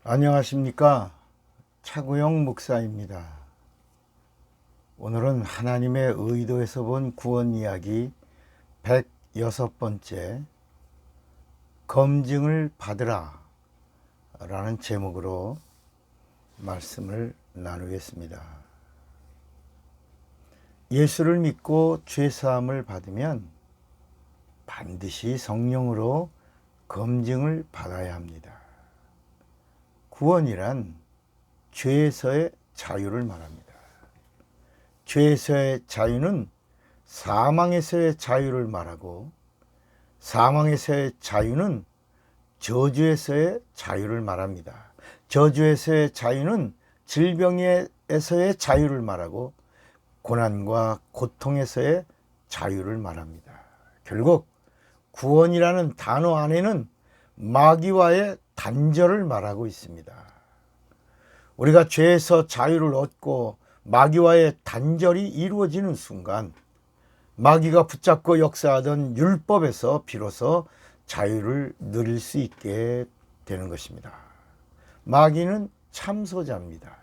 안녕하십니까. 차구영 목사입니다. 오늘은 하나님의 의도에서 본 구원 이야기 106번째 검증을 받으라 라는 제목으로 말씀을 나누겠습니다. 예수를 믿고 죄사함을 받으면 반드시 성령으로 검증을 받아야 합니다. 구원이란 죄에서의 자유를 말합니다. 죄에서의 자유는 사망에서의 자유를 말하고, 사망에서의 자유는 저주에서의 자유를 말합니다. 저주에서의 자유는 질병에서의 자유를 말하고, 고난과 고통에서의 자유를 말합니다. 결국 구원이라는 단어 안에는 마귀와의 단절을 말하고 있습니다. 우리가 죄에서 자유를 얻고 마귀와의 단절이 이루어지는 순간 마귀가 붙잡고 역사하던 율법에서 비로소 자유를 누릴 수 있게 되는 것입니다. 마귀는 참소자입니다.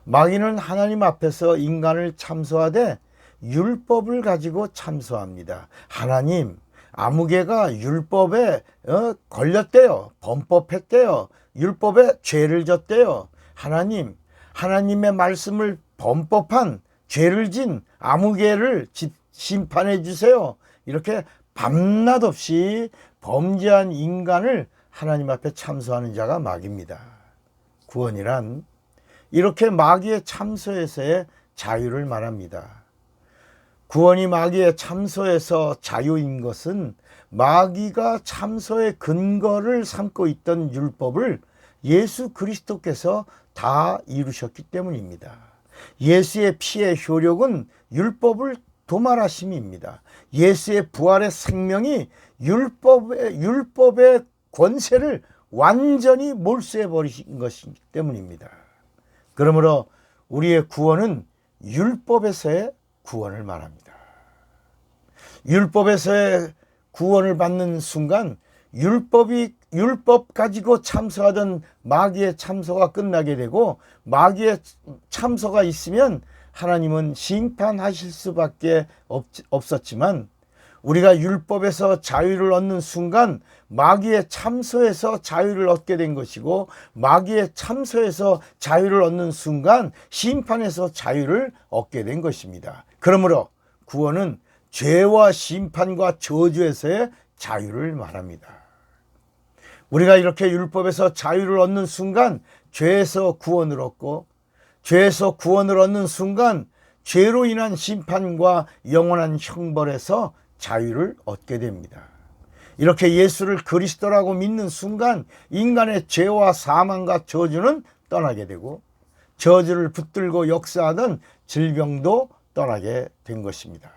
마귀는 하나님 앞에서 인간을 참소하되 율법을 가지고 참소합니다. 하나님, 아무개가 율법에 걸렸대요. 범법했대요. 율법에 죄를 졌대요. 하나님, 하나님의 말씀을 범법한 죄를 진 아무개를 심판해 주세요. 이렇게 밤낮 없이 범죄한 인간을 하나님 앞에 참소하는 자가 마귀입니다. 구원이란 이렇게 마귀의 참소에서의 자유를 말합니다. 구원이 마귀의 참소에서 자유인 것은 마귀가 참소의 근거를 삼고 있던 율법을 예수 그리스도께서 다 이루셨기 때문입니다. 예수의 피의 효력은 율법을 도말하심입니다. 예수의 부활의 생명이 율법의 권세를 완전히 몰수해 버리신 것이기 때문입니다. 그러므로 우리의 구원은 율법에서의 구원을 말합니다. 율법에서의 구원을 받는 순간 율법 가지고 참소하던 마귀의 참소가 끝나게 되고, 마귀의 참소가 있으면 하나님은 심판하실 수밖에 없었지만, 우리가 율법에서 자유를 얻는 순간 마귀의 참소에서 자유를 얻게 된 것이고, 마귀의 참소에서 자유를 얻는 순간 심판에서 자유를 얻게 된 것입니다. 그러므로 구원은 죄와 심판과 저주에서의 자유를 말합니다. 우리가 이렇게 율법에서 자유를 얻는 순간 죄에서 구원을 얻고, 죄에서 구원을 얻는 순간 죄로 인한 심판과 영원한 형벌에서 자유를 얻게 됩니다. 이렇게 예수를 그리스도라고 믿는 순간 인간의 죄와 사망과 저주는 떠나게 되고, 저주를 붙들고 역사하던 질병도 떠나게 된 것입니다.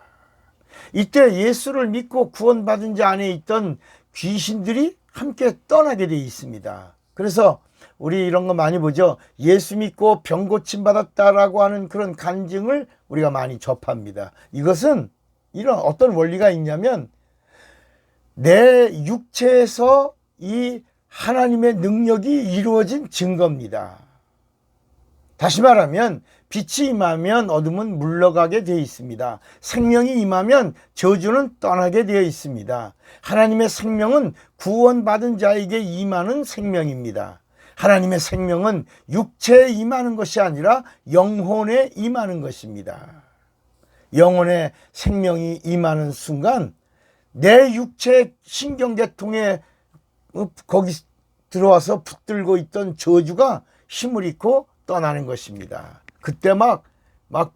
이때 예수를 믿고 구원받은 자 안에 있던 귀신들이 함께 떠나게 되어 있습니다. 그래서 우리 이런 거 많이 보죠. 예수 믿고 병 고침 받았다라고 하는 그런 간증을 우리가 많이 접합니다. 이것은 이런 어떤 원리가 있냐면, 내 육체에서 이 하나님의 능력이 이루어진 증거입니다. 다시 말하면 빛이 임하면 어둠은 물러가게 되어 있습니다. 생명이 임하면 저주는 떠나게 되어 있습니다. 하나님의 생명은 구원받은 자에게 임하는 생명입니다. 하나님의 생명은 육체에 임하는 것이 아니라 영혼에 임하는 것입니다. 영혼의 생명이 임하는 순간 내 육체 신경계통에 거기 들어와서 붙들고 있던 저주가 힘을 잃고 떠나는 것입니다. 그때 막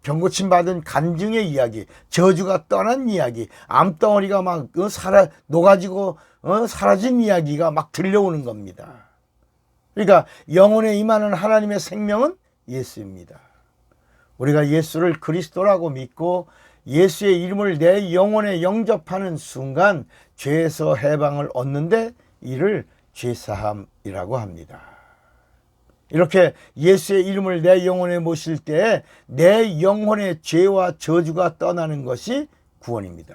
병고침 받은 간증의 이야기, 저주가 떠난 이야기, 암덩어리가 막 녹아지고 사라진 이야기가 막 들려오는 겁니다. 그러니까 영혼에 임하는 하나님의 생명은 예수입니다. 우리가 예수를 그리스도라고 믿고 예수의 이름을 내 영혼에 영접하는 순간 죄에서 해방을 얻는데 이를 죄사함이라고 합니다. 이렇게 예수의 이름을 내 영혼에 모실 때 내 영혼의 죄와 저주가 떠나는 것이 구원입니다.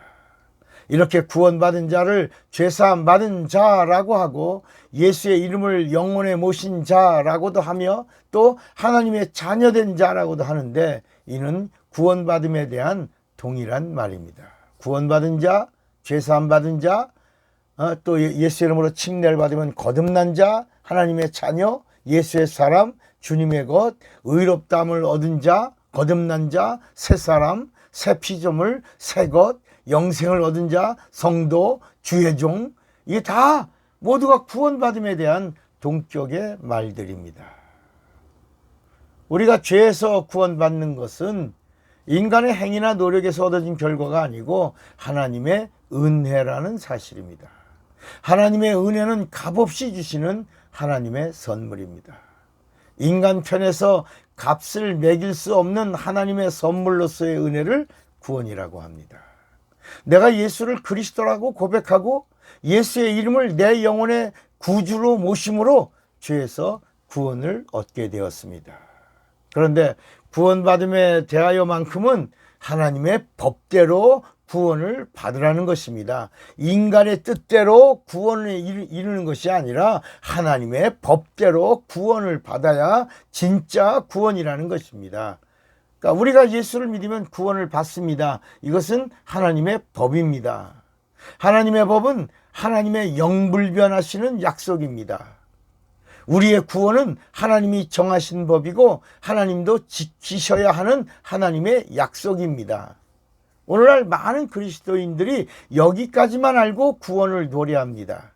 이렇게 구원받은 자를 죄사함 받은 자라고 하고 예수의 이름을 영혼에 모신 자라고도 하며 또 하나님의 자녀된 자라고도 하는데 이는 구원받음에 대한 동일한 말입니다. 구원받은 자, 죄사함 받은 자, 또 예수 이름으로 칭례를 받으면 거듭난 자, 하나님의 자녀, 예수의 사람, 주님의 것, 의롭다함을 얻은 자, 거듭난 자, 새 사람, 새 피조물, 새 것, 영생을 얻은 자, 성도, 주의 종, 이게 다 모두가 구원받음에 대한 동격의 말들입니다. 우리가 죄에서 구원받는 것은 인간의 행위나 노력에서 얻어진 결과가 아니고 하나님의 은혜라는 사실입니다. 하나님의 은혜는 값없이 주시는 하나님의 선물입니다. 인간 편에서 값을 매길 수 없는 하나님의 선물로서의 은혜를 구원이라고 합니다. 내가 예수를 그리스도라고 고백하고 예수의 이름을 내 영혼의 구주로 모심으로 죄에서 구원을 얻게 되었습니다. 그런데 구원받음에 대하여만큼은 하나님의 법대로 구원을 받으라는 것입니다. 인간의 뜻대로 구원을 이루는 것이 아니라 하나님의 법대로 구원을 받아야 진짜 구원이라는 것입니다. 그러니까 우리가 예수를 믿으면 구원을 받습니다. 이것은 하나님의 법입니다. 하나님의 법은 하나님의 영불변하시는 약속입니다. 우리의 구원은 하나님이 정하신 법이고 하나님도 지키셔야 하는 하나님의 약속입니다. 오늘날 많은 그리스도인들이 여기까지만 알고 구원을 노래합니다.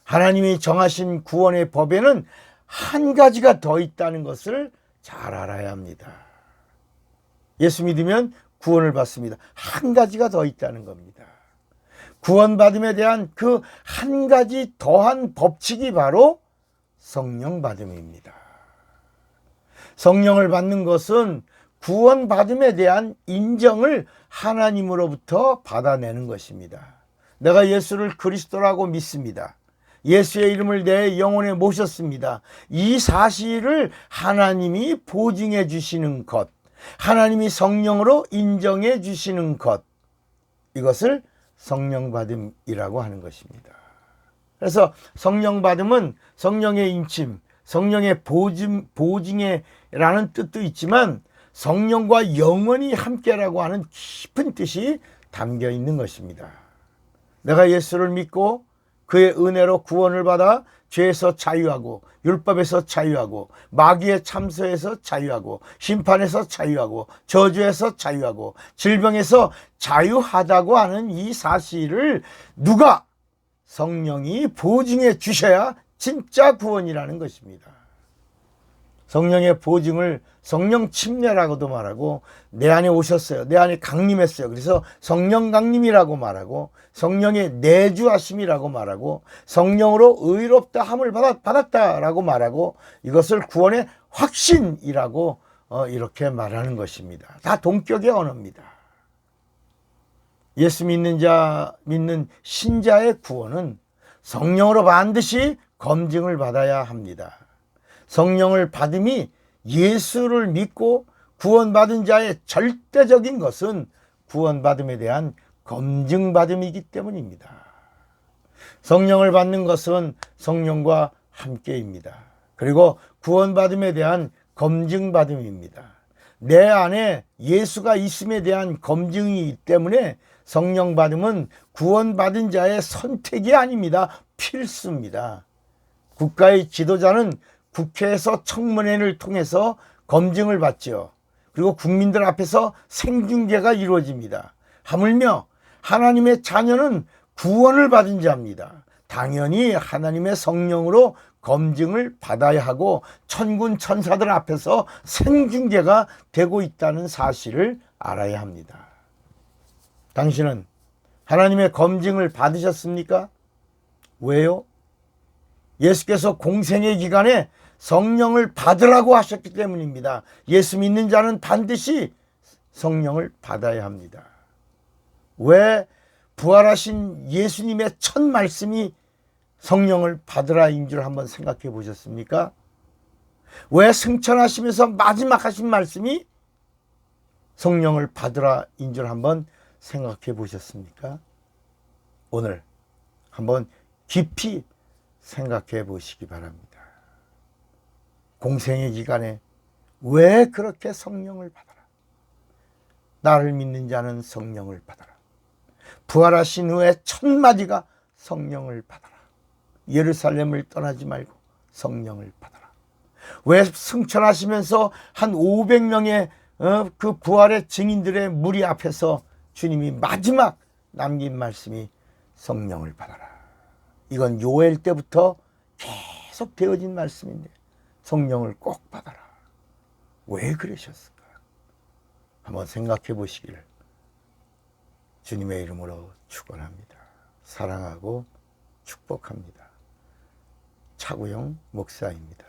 하나님이 정하신 구원의 법에는 한 가지가 더 있다는 것을 잘 알아야 합니다. 예수 믿으면 구원을 받습니다. 한 가지가 더 있다는 겁니다. 구원받음에 대한 그 한 가지 더한 법칙이 바로 성령 받음입니다. 성령을 받는 것은 구원받음에 대한 인정을 하나님으로부터 받아내는 것입니다. 내가 예수를 그리스도라고 믿습니다. 예수의 이름을 내 영혼에 모셨습니다. 이 사실을 하나님이 보증해 주시는 것, 하나님이 성령으로 인정해 주시는 것, 이것을 성령 받음이라고 하는 것입니다. 그래서 성령 받음은 성령의 인침, 성령의 보증이라는 뜻도 있지만 성령과 영원히 함께라고 하는 깊은 뜻이 담겨 있는 것입니다. 내가 예수를 믿고 그의 은혜로 구원을 받아 죄에서 자유하고 율법에서 자유하고 마귀의 참소에서 자유하고 심판에서 자유하고 저주에서 자유하고 질병에서 자유하다고 하는 이 사실을 누가 성령이 보증해 주셔야 진짜 구원이라는 것입니다. 성령의 보증을 성령 침례라고도 말하고 내 안에 오셨어요. 내 안에 강림했어요. 그래서 성령 강림이라고 말하고 성령의 내주하심이라고 말하고 성령으로 의롭다 함을 받았다라고 말하고 이것을 구원의 확신이라고 이렇게 말하는 것입니다. 다 동격의 언어입니다. 예수 믿는 신자의 구원은 성령으로 반드시 검증을 받아야 합니다. 성령을 받음이 예수를 믿고 구원받은 자의 절대적인 것은 구원받음에 대한 검증받음이기 때문입니다. 성령을 받는 것은 성령과 함께입니다. 그리고 구원받음에 대한 검증받음입니다. 내 안에 예수가 있음에 대한 검증이기 때문에 성령 받음은 구원받은 자의 선택이 아닙니다. 필수입니다. 국가의 지도자는 국회에서 청문회를 통해서 검증을 받죠. 그리고 국민들 앞에서 생중계가 이루어집니다. 하물며 하나님의 자녀는 구원을 받은 자입니다. 당연히 하나님의 성령으로 검증을 받아야 하고 천군 천사들 앞에서 생중계가 되고 있다는 사실을 알아야 합니다. 당신은 하나님의 검증을 받으셨습니까? 왜요? 예수께서 공생의 기간에 성령을 받으라고 하셨기 때문입니다. 예수 믿는 자는 반드시 성령을 받아야 합니다. 왜 부활하신 예수님의 첫 말씀이 성령을 받으라인 줄 한번 생각해 보셨습니까? 왜 승천하시면서 마지막 하신 말씀이 성령을 받으라인 줄 한번 생각해 보셨습니까? 오늘 한번 깊이 생각해 보시기 바랍니다. 공생의 기간에 왜 그렇게 성령을 받아라? 나를 믿는 자는 성령을 받아라. 부활하신 후에 첫 마디가 성령을 받아라. 예루살렘을 떠나지 말고 성령을 받아라. 왜 승천하시면서 한 500명의 그 부활의 증인들의 무리 앞에서 주님이 마지막 남긴 말씀이 성령을 받아라. 이건 요엘 때부터 계속 되어진 말씀인데 성령을 꼭 받아라. 왜 그러셨을까? 한번 생각해 보시기를 주님의 이름으로 축원합니다. 사랑하고 축복합니다. 차구영 목사입니다.